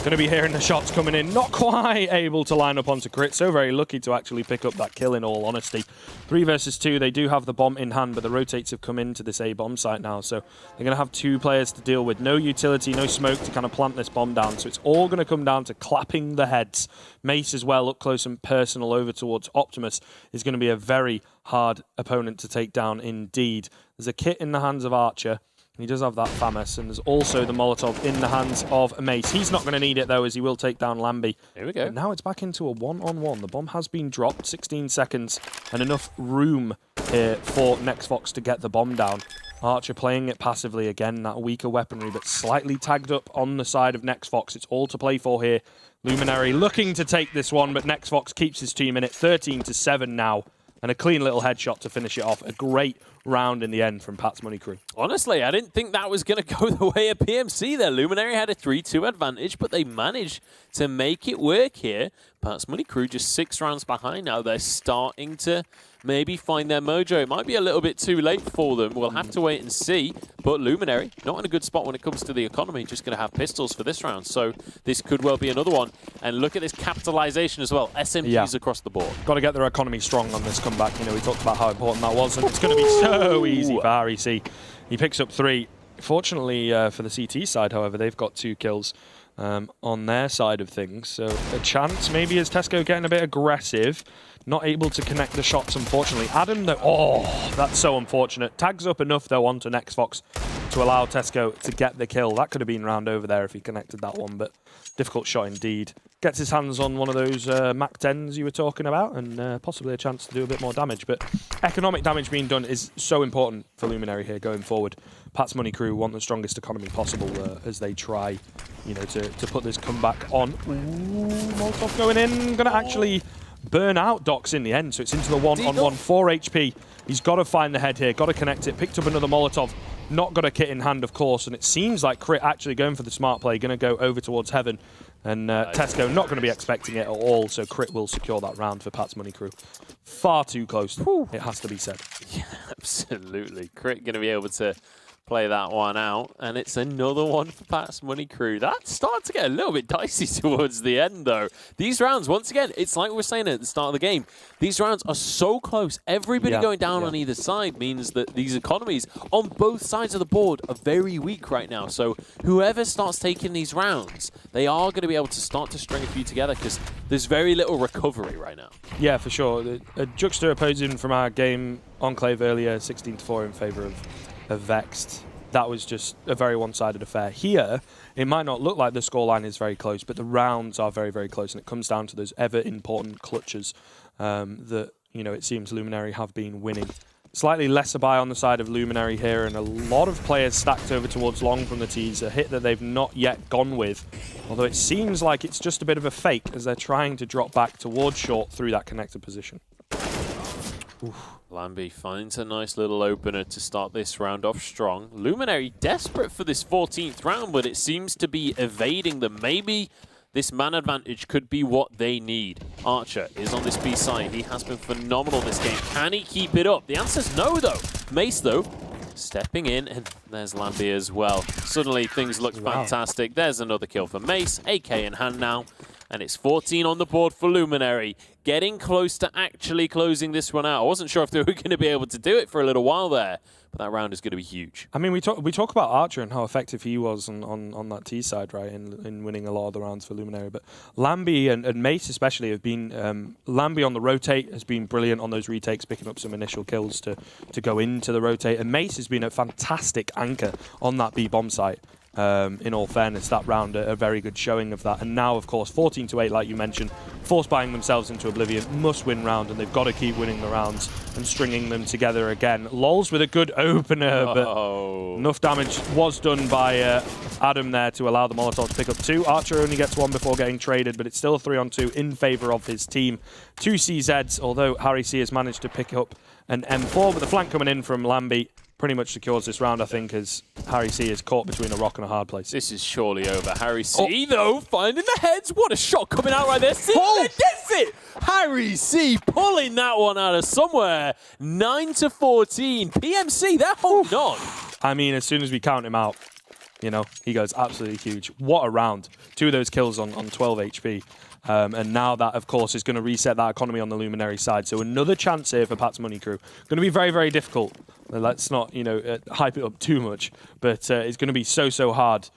Going to be hearing the shots coming in. Not quite able to line up onto Crit. So very lucky to actually pick up that kill, in all honesty. 3 versus 2. They do have the bomb in hand, but the rotates have come into this A bomb site now. So they're going to have 2 players to deal with. No utility, no smoke to kind of plant this bomb down. So it's all going to come down to clapping the heads. Mace as well, up close and personal over towards Optimus, is going to be a very hard opponent to take down indeed. There's a kit in the hands of Archer. He does have that FAMAS, and there's also the Molotov in the hands of Mace. He's not going to need it, though, as he will take down Lambie. Here we go. But now it's back into a one-on-one. The bomb has been dropped, 16 seconds, and enough room here for NextFox to get the bomb down. Archer playing it passively again, that weaker weaponry, but slightly tagged up on the side of NextFox. It's all to play for here. Luminary looking to take this one, but NextFox keeps his team in it, 13-7 now. And a clean little headshot to finish it off. A great round in the end from Pat's Money Crew. Honestly, I didn't think that was going to go the way of PMC there. Luminary had a 3-2 advantage, but they managed to make it work here. Pat's Money Crew just 6 rounds behind now. They're starting to maybe find their mojo. It might be a little bit too late for them. We'll have to wait and see. But Luminary, not in a good spot when it comes to the economy, just going to have pistols for this round. So this could well be another one. And look at this capitalization as well. SMGs across the board. Got to get their economy strong on this comeback. You know, we talked about how important that was, and it's going to be so easy for REC. He picks up 3. Fortunately for the CT side, however, they've got 2 kills on their side of things. So a chance maybe is Tesco getting a bit aggressive. Not able to connect the shots, unfortunately. Adam, though, oh, that's so unfortunate. Tags up enough, though, onto NextFox to allow Tesco to get the kill. That could have been round over there if he connected that one, but difficult shot indeed. Gets his hands on one of those Mac 10s you were talking about, and possibly a chance to do a bit more damage. But economic damage being done is so important for Luminary here going forward. Pat's Money Crew want the strongest economy possible as they try, you know, to put this comeback on. Ooh, Molotov going in. Going to actually burn out Docs in the end, so it's into the one-on-one. 4 HP. He's got to find the head here, got to connect it. Picked up another Molotov. Not got a kit in hand, of course, and it seems like Crit actually going for the smart play, going to go over towards Heaven. And Tesco not going to be expecting it at all, so Crit will secure that round for Pat's Money Crew. Far too close, it has to be said. Yeah, absolutely. Crit going to be able to play that one out, and it's another one for Pat's Money Crew. That started to get a little bit dicey towards the end, though. These rounds, once again, it's like we were saying at the start of the game, these rounds are so close. Everybody going down on either side means that these economies on both sides of the board are very weak right now. So whoever starts taking these rounds, they are going to be able to start to string a few together because there's very little recovery right now. Yeah, for sure. A juxtaposing from our game Enclave earlier, 16-4 in favour of Vexed. That was just a very one-sided affair. Here, it might not look like the scoreline is very close, but the rounds are very, very close, and it comes down to those ever-important clutches that, you know, it seems Luminary have been winning. Slightly lesser buy on the side of Luminary here, and a lot of players stacked over towards long from the tees, a hit that they've not yet gone with, although it seems like it's just a bit of a fake as they're trying to drop back towards short through that connected position. Oof. Lambie finds a nice little opener to start this round off strong. Luminary desperate for this 14th round, but it seems to be evading them. Maybe this man advantage could be what they need. Archer is on this B side. He has been phenomenal this game. Can he keep it up? The answer's no, though. Mace, though, stepping in, and there's Lambie as well. Suddenly, things look fantastic. There's another kill for Mace. AK in hand now. And it's 14 on the board for Luminary. Getting close to actually closing this one out. I wasn't sure if they were going to be able to do it for a little while there, but that round is going to be huge. I mean, we talk about Archer and how effective he was on that T side, right, in winning a lot of the rounds for Luminary. But Lambie and Mace especially have been... Lambie on the rotate has been brilliant on those retakes, picking up some initial kills to go into the rotate. And Mace has been a fantastic anchor on that B bomb site. In all fairness, that round, a very good showing of that. And now, of course, 14-8, like you mentioned, force buying themselves into oblivion, must-win round, and they've got to keep winning the rounds and stringing them together again. Lols with a good opener, but enough damage was done by Adam there to allow the Molotov to pick up 2. Archer only gets 1 before getting traded, but it's still a 3-on-2 in favour of his team. 2 CZs, although Harry C has managed to pick up an M4, but the flank coming in from Lambie pretty much secures this round, I think, as Harry C is caught between a rock and a hard place. This is surely over. Harry C, though, finding the heads. What a shot coming out right there. See, gets it! Harry C pulling that one out of somewhere. 9-14. PMC, they're holding on. I mean, as soon as we count him out, You know, he goes absolutely huge. What a round. 2 of those kills on 12 HP. And now that, of course, is going to reset that economy on the Luminary side. So another chance here for Pat's Money Crew. Going to be very, very difficult. Let's not, you know, hype it up too much. But it's going to be so hard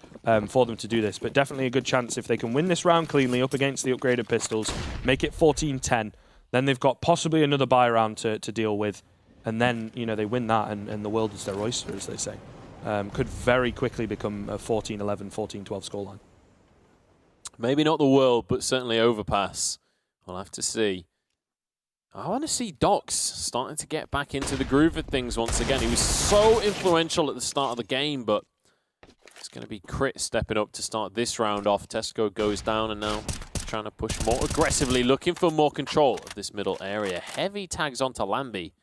for them to do this. But definitely a good chance if they can win this round cleanly up against the upgraded pistols, make it 14-10. Then they've got possibly another buy round to deal with. And then, you know, they win that and the world is their oyster, as they say. Could very quickly become a 14-11, 14-12 scoreline. Maybe not the world, but certainly overpass. We'll have to see. I want to see Docs starting to get back into the groove of things once again. He was so influential at the start of the game, but it's going to be Crit stepping up to start this round off. Tesco goes down and now trying to push more aggressively, looking for more control of this middle area. Heavy tags onto Lambie.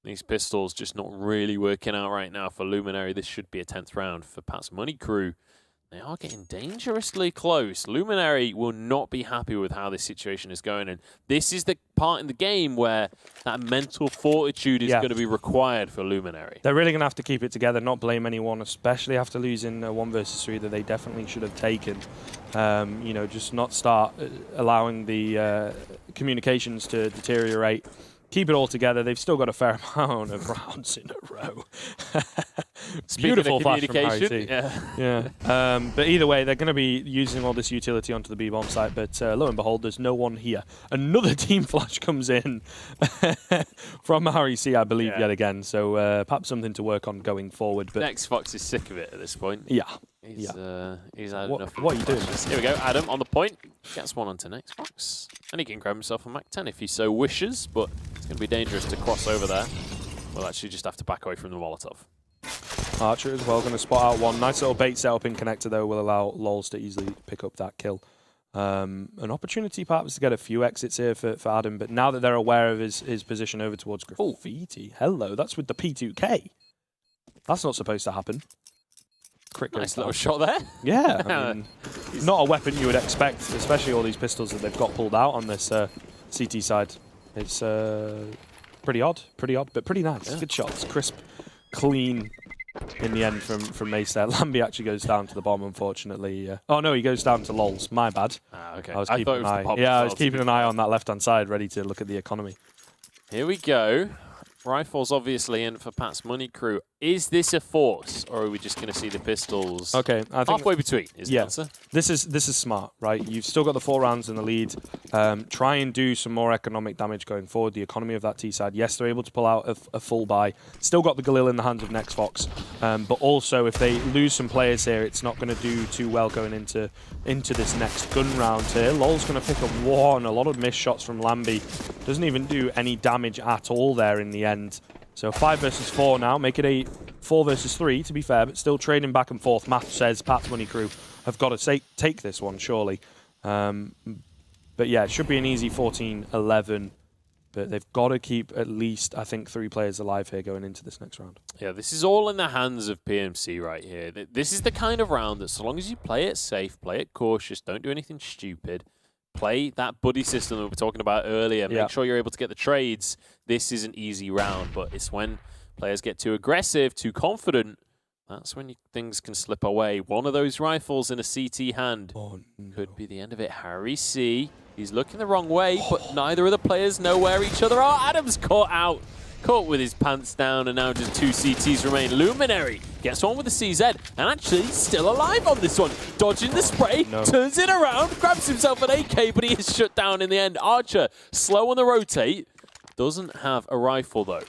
These pistols just not really working out right now for Luminary. This should be a 10th round for Pat's Money Crew. They are getting dangerously close. Luminary will not be happy with how this situation is going. And this is the part in the game where that mental fortitude is going to be required for Luminary. They're really going to have to keep it together, not blame anyone, especially after losing a 1 versus 3 that they definitely should have taken. You know, just not start allowing the communications to deteriorate. Keep it all together. They've still got a fair amount of rounds in a row. Beautiful flash from Harry T. Yeah. But either way, they're going to be using all this utility onto the B-bomb site. But lo and behold, there's no one here. Another team flash comes in from Harry C, I believe, yet again. So perhaps something to work on going forward. But Next Fox is sick of it at this point. Yeah. He's had enough. What are you doing? Here we go. Adam on the point. Gets one onto Next Fox. And he can grab himself a Mac 10 if he so wishes, but it's going to be dangerous to cross over there. We'll actually just have to back away from the Molotov. Archer as well, going to spot out one. Nice little bait setup in connector, though, will allow Lols to easily pick up that kill. An opportunity perhaps to get a few exits here for Adam, but now that they're aware of his position over towards Graffiti. Hello, that's with the P2K. That's not supposed to happen. Nice little shot there. Yeah, I mean, not a weapon you would expect, especially all these pistols that they've got pulled out on this CT side. It's pretty odd, but pretty nice. Yeah. Good shots, crisp, clean in the end from Mace there. Lambie actually goes down to the bomb, unfortunately. Oh no, he goes down to Lols. My bad. Okay. I was keeping an eye on that left-hand side, ready to look at the economy. Here we go. Rifles obviously in for Pat's Money Crew. Is this a force, or are we just going to see the pistols? Okay, I think halfway between is the answer. This is smart, right? You've still got the 4 rounds in the lead. Try and do some more economic damage going forward. The economy of that T side. Yes, they're able to pull out a full buy. Still got the Galil in the hands of Next Fox, but also if they lose some players here, it's not going to do too well going into this next gun round here. Lol's going to pick up one. A lot of missed shots from Lambie. Doesn't even do any damage at all there in the end. So 5 versus 4 now, make it a 4 versus 3 to be fair, but still trading back and forth. Matt says Pat's Money Crew have got to take this one, surely. But yeah, it should be an easy 14-11, but they've got to keep at least, I think, 3 players alive here going into this next round. Yeah, this is all in the hands of PMC right here. This is the kind of round that so long as you play it safe, play it cautious, don't do anything stupid, play that buddy system that we were talking about earlier. Make sure you're able to get the trades. This is an easy round, but it's when players get too aggressive, too confident, that's when things can slip away. One of those rifles in a CT hand could be the end of it. Harry C, he's looking the wrong way, but neither of the players know where each other are. Adam's caught with his pants down, and now just 2 CTs remain. Luminary gets one with the CZ, and actually still alive on this one. Dodging the spray, turns it around, grabs himself an AK, but he is shut down in the end. Archer, slow on the rotate, doesn't have a rifle though.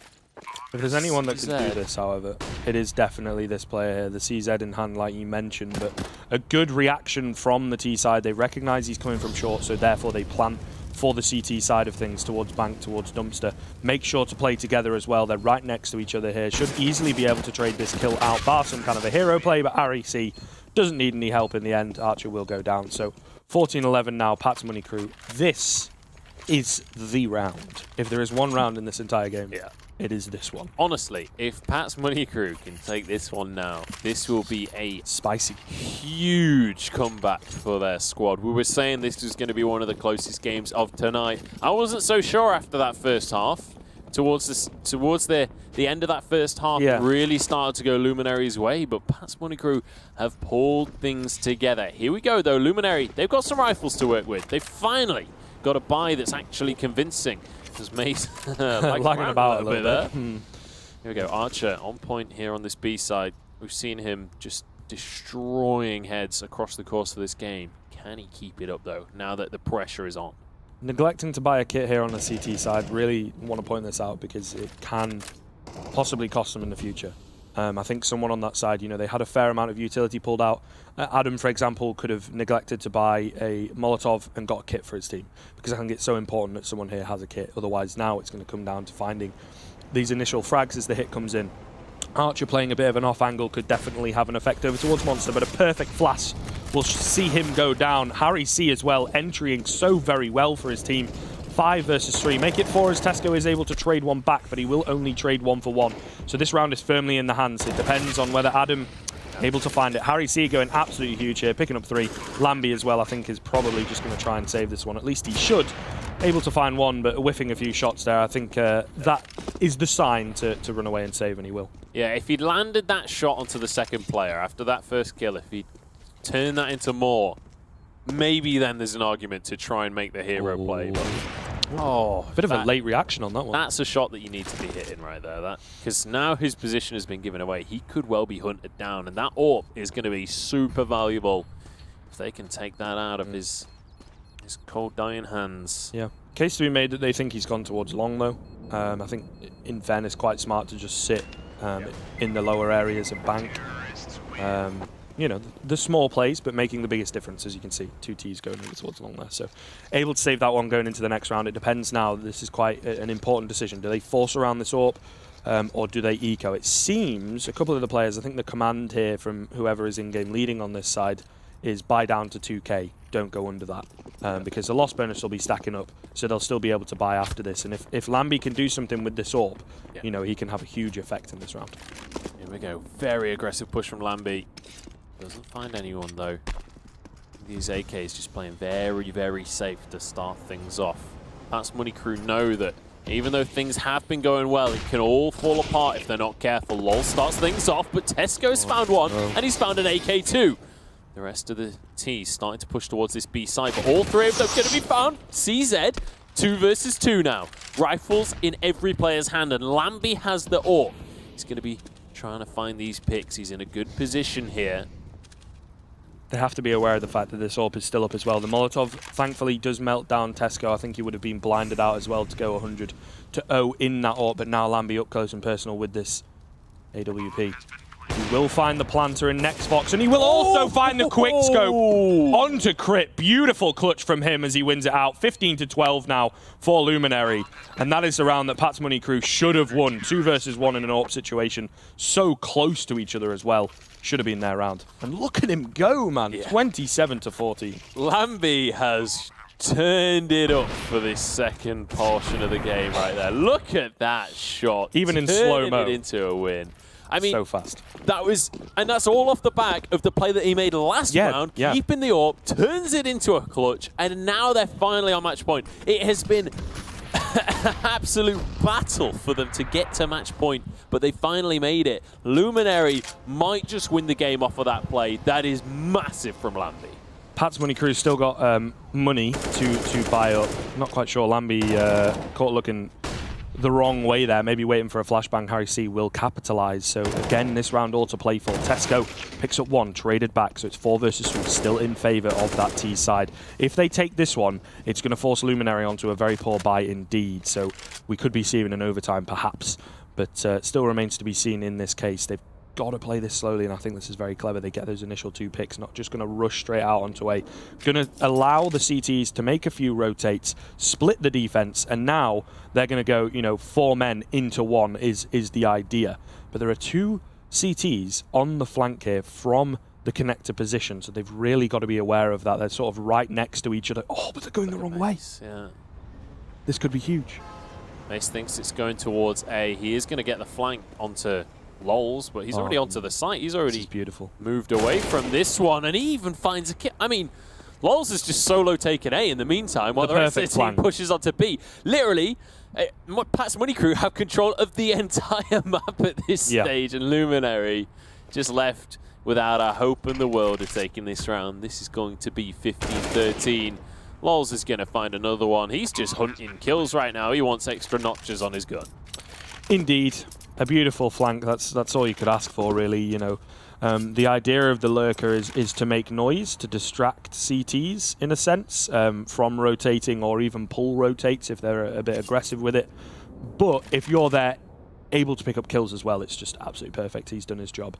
If there's anyone that can do this, however, it is definitely this player here, the CZ in hand, like you mentioned. But a good reaction from the T side. They recognize he's coming from short, so therefore they plant for the CT side of things towards Bank, towards Dumpster. Make sure to play together as well. They're right next to each other here. Should easily be able to trade this kill out, bar some kind of a hero play, but REC doesn't need any help in the end. Archer will go down. So 14-11 now, Pat's Money Crew. This is the round. If there is one round in this entire game, it is this one. Honestly, if Pat's Money Crew can take this one now, this will be a spicy, huge comeback for their squad. We were saying this was going to be one of the closest games of tonight. I wasn't so sure after that first half. towards the end of that first half, really started to go Luminary's way, but Pat's Money Crew have pulled things together. Here we go, though. Luminary, they've got some rifles to work with. They've finally got a buy that's actually convincing. Because Mace lagging about a little bit there. Here we go. Archer on point here on this B side. We've seen him just destroying heads across the course of this game. Can he keep it up, though, now that the pressure is on? Neglecting to buy a kit here on the CT side, really want to point this out because it can possibly cost them in the future. I think someone on that side, you know, they had a fair amount of utility pulled out. Adam, for example, could have neglected to buy a Molotov and got a kit for his team, because I think it's so important that someone here has a kit. Otherwise, now it's going to come down to finding these initial frags as the hit comes in. Archer playing a bit of an off angle could definitely have an effect over towards Monster, but a perfect flash will see him go down. Harry C as well, entering so very well for his team. 5 versus 3. Make it 4 as Tesco is able to trade one back, but he will only trade 1 for 1. So this round is firmly in the hands. It depends on whether Adam able to find it. Harry C going absolutely huge here, picking up 3. Lamby as well, I think, is probably just going to try and save this one. At least he should. Able to find 1, but whiffing a few shots there. I think that is the sign to run away and save, and he will. Yeah, if he'd landed that shot onto the second player after that first kill, if he'd turned that into more, maybe then there's an argument to try and make the hero play. But bit of a late reaction on that one. That's a shot that you need to be hitting right there. Because now his position has been given away. He could well be hunted down, and that AWP is going to be super valuable if they can take that out of his cold, dying hands. Yeah. Case to be made that they think he's gone towards long, though. I think, in fairness, quite smart to just sit in the lower areas of bank. You know, the small plays, but making the biggest difference, as you can see. 2 Ts going over towards long there. So able to save that one going into the next round. It depends now. This is quite an important decision. Do they force around this AWP, or do they eco? It seems a couple of the players, I think the command here from whoever is in-game leading on this side is buy down to 2k. Don't go under that, because the loss bonus will be stacking up, so they'll still be able to buy after this. And if Lamby can do something with this AWP, you know, he can have a huge effect in this round. Here we go. Very aggressive push from Lamby. Doesn't find anyone, though. These AKs just playing very, very safe to start things off. Pat's Money Crew know that even though things have been going well, it can all fall apart if they're not careful. LOL starts things off, but Tesco's found one, and he's found an AK too. The rest of the T's starting to push towards this B side, but all 3 of them going to be found. CZ, 2 versus 2 now. Rifles in every player's hand, and Lamby has the AWP. He's going to be trying to find these picks. He's in a good position here. They have to be aware of the fact that this AWP is still up as well. The Molotov, thankfully, does melt down Tesco. I think he would have been blinded out as well to go 100-0 in that AWP, but now Lamby up close and personal with this AWP. He will find the planter in next box, and he will also find the quick scope onto Crit. Beautiful clutch from him as he wins it out. 15-12 now for Luminary, and that is the round that Pat's Money Crew should have won. 2 versus 1 in an AWP situation, so close to each other as well. Should have been their round. And look at him go, man. 27-14. Lamby has turned it up for this second portion of the game right there. Look at that shot. Even in slow-mo. It into a win. I mean, so fast. And that's all off the back of the play that he made last round, keeping the AWP, turns it into a clutch, and now they're finally on match point. It has been an absolute battle for them to get to match point, but they finally made it. Luminary might just win the game off of that play. That is massive from Lamby. Pat's Money Crew's still got money to buy up. Not quite sure. Lamby caught looking the wrong way there, maybe waiting for a flashbang. Harry C will capitalize. So again, this round all to play for. Tesco picks up 1, traded back, so it's 4 versus 3, still in favor of that T side. If they take this one, it's going to force Luminary onto a very poor buy indeed, so we could be seeing an overtime perhaps, but still remains to be seen in this case. They've got to play this slowly, and I think this is very clever. They get those initial 2 picks, not just going to rush straight out onto A. Going to allow the CTs to make a few rotates, split the defense, and now they're going to go, you know, 4 men into 1 is the idea. But there are 2 CTs on the flank here from the connector position, so they've really got to be aware of that. They're sort of right next to each other. Oh, but they're going the wrong way. Yeah. This could be huge. Mace thinks it's going towards A. He is going to get the flank onto Lols, but he's already onto the site. He's already moved away from this one, and he even finds a kit. I mean, Lols has just solo taken A in the meantime, while the rest of the team pushes onto B. Literally, Pat's Money Crew have control of the entire map at this stage, and Luminary just left without a hope in the world of taking this round. This is going to be 15-13. Lols is going to find another one. He's just hunting kills right now. He wants extra notches on his gun. Indeed. A beautiful flank. That's all you could ask for, really. You know, the idea of the lurker is to make noise, to distract CTs, in a sense, from rotating or even pull rotates if they're a bit aggressive with it. But if you're there able to pick up kills as well, it's just absolutely perfect. He's done his job.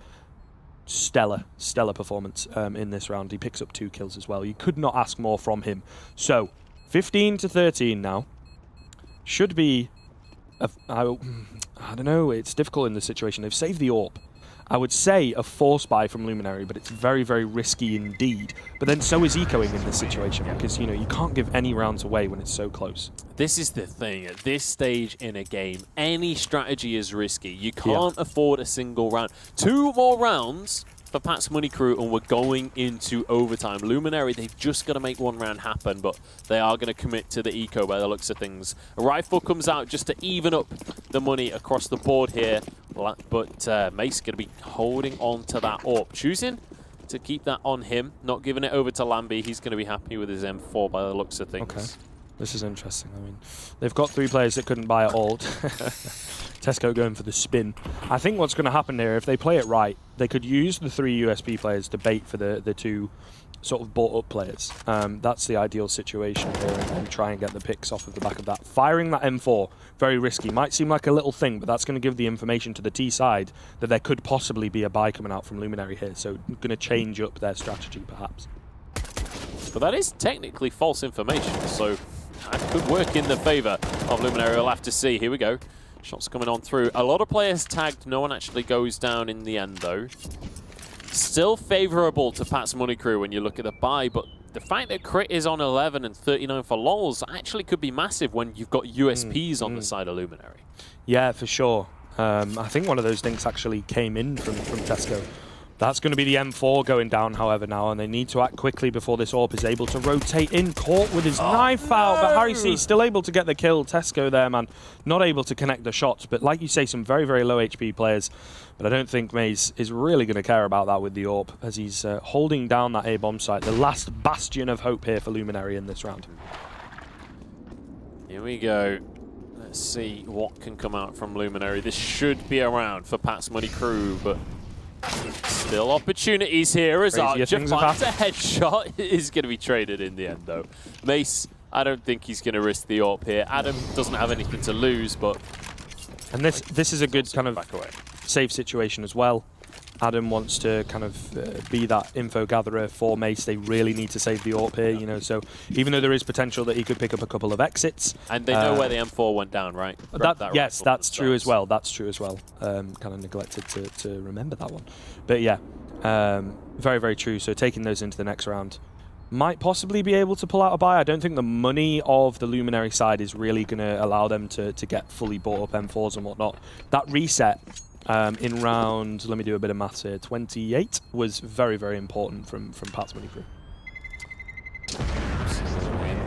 Stellar performance in this round. He picks up 2 kills as well. You could not ask more from him. So 15-13 now. Should be I don't know, it's difficult in this situation. They've saved the AWP. I would say a force buy from Luminary, but it's very, very risky indeed. But then so is ecoing in this situation, because, you know, you can't give any rounds away when it's so close. This is the thing. At this stage in a game, any strategy is risky. You can't afford a single round. 2 more rounds for Pat's Money Crew, and we're going into overtime. Luminary, they've just got to make 1 round happen, but they are going to commit to the eco by the looks of things. A rifle comes out just to even up the money across the board here, but Mace going to be holding on to that AWP, choosing to keep that on him, not giving it over to Lambie. He's going to be happy with his M4 by the looks of things. Okay. This is interesting. I mean, they've got 3 players that couldn't buy at all. Tesco going for the spin. I think what's going to happen here, if they play it right, they could use the 3 USP players to bait for the 2 sort of bought-up players. That's the ideal situation here, and try and get the picks off of the back of that. Firing that M4, very risky. Might seem like a little thing, but that's going to give the information to the T side that there could possibly be a buy coming out from Luminary here, so going to change up their strategy, perhaps. But that is technically false information, so that could work in the favour of Luminary. We'll have to see. Here we go. Shots coming on through. A lot of players tagged. No one actually goes down in the end, though. Still favourable to Pat's Money Crew when you look at the buy, but the fact that Crit is on 11 and 39 for Lols actually could be massive when you've got USPs on the side of Luminary. Yeah, for sure. I think one of those things actually came in from Tesco. That's going to be the M4 going down, however, now, and they need to act quickly before this AWP is able to rotate in. Caught with his knife out, but Harry C still able to get the kill. Tesco there, man, not able to connect the shots. But like you say, some very, very low HP players. But I don't think Maze is really going to care about that with the AWP, as he's holding down that A-bomb site. The last bastion of hope here for Luminary in this round. Here we go. Let's see what can come out from Luminary. This should be a round for Pat's Money Crew, but still opportunities here as Archer finds a headshot. Is going to be traded in the end, though. Mace, I don't think he's going to risk the AWP here. Adam doesn't have anything to lose, but... And this is a good kind of safe situation as well. Adam wants to kind of be that info gatherer for Mace. They really need to save the AWP here, you know, so even though there is potential that he could pick up a couple of exits. And they know where the M4 went down, right? Yes, that's true as well. That's true as well. Kind of neglected to remember that one. But yeah, very, very true. So taking those into the next round. Might possibly be able to pull out a buy. I don't think the money of the Luminary side is really going to allow them to get fully bought up M4s and whatnot. That reset in round, let me do a bit of maths here, 28 was very, very important from Pat's Money Crew.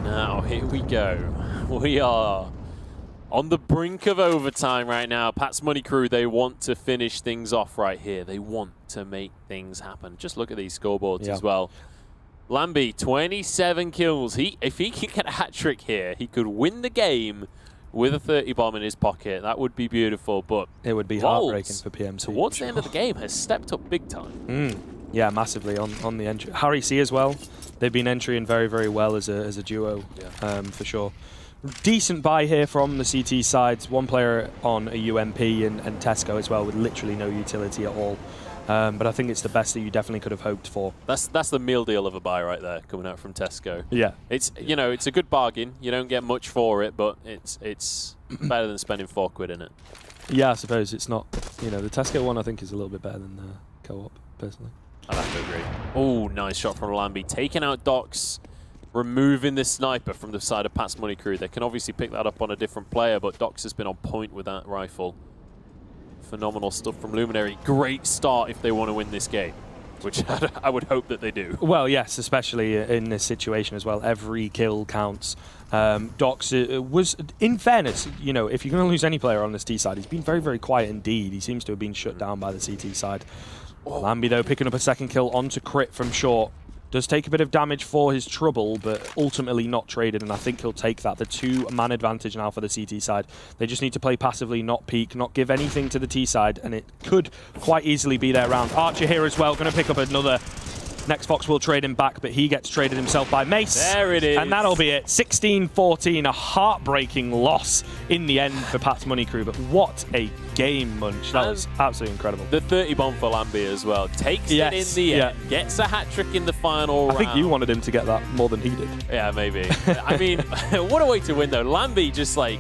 Now, here we go. We are on the brink of overtime right now. Pat's Money Crew, they want to finish things off right here. They want to make things happen. Just look at these scoreboards as well. Lambie, 27 kills. If he can get a hat-trick here, he could win the game with a 30 bomb in his pocket. That would be beautiful, but it would be heartbreaking for PMC. Towards the end of the game, has stepped up big time. Yeah, massively on the entry. Harry C as well. They've been entering very, very well as a duo, for sure. Decent buy here from the CT sides. One player on a UMP and Tesco as well, with literally no utility at all. But I think it's the best that you definitely could have hoped for. That's the meal deal of a buy right there, coming out from Tesco. Yeah, it's it's a good bargain. You don't get much for it, but it's better than spending £4 in it. Yeah, I suppose it's not. You know, the Tesco one I think is a little bit better than the co-op, personally. I'd have to agree. Oh, nice shot from Lambie, taking out Docs, removing the sniper from the side of Pat's Money Crew. They can obviously pick that up on a different player, but Docs has been on point with that rifle. Phenomenal stuff from Luminary. Great start if they want to win this game. which I would hope that they do. Well, yes, especially in this situation as well. Every kill counts. Dox was, in fairness, you know, if you're going to lose any player on this T side, he's been very, very quiet indeed. He seems to have been shut down by the CT side. Lambi, though, picking up a second kill onto Crit from short. Does take a bit of damage for his trouble, but ultimately not traded, and I think he'll take that. The 2-man advantage now for the CT side. They just need to play passively, not peek, not give anything to the T side, and it could quite easily be their round. Archer here as well, going to pick up another. Next Fox will trade him back, but he gets traded himself by Mace. There it is. And that'll be it. 16-14, a heartbreaking loss in the end for Pat's Money Crew, but what a game, Munch. That was absolutely incredible. The 30 bomb for Lambi as well. Takes it in the end. Gets a hat-trick in the final round. I think you wanted him to get that more than he did. Yeah, maybe. I mean, what a way to win, though. Lambi just like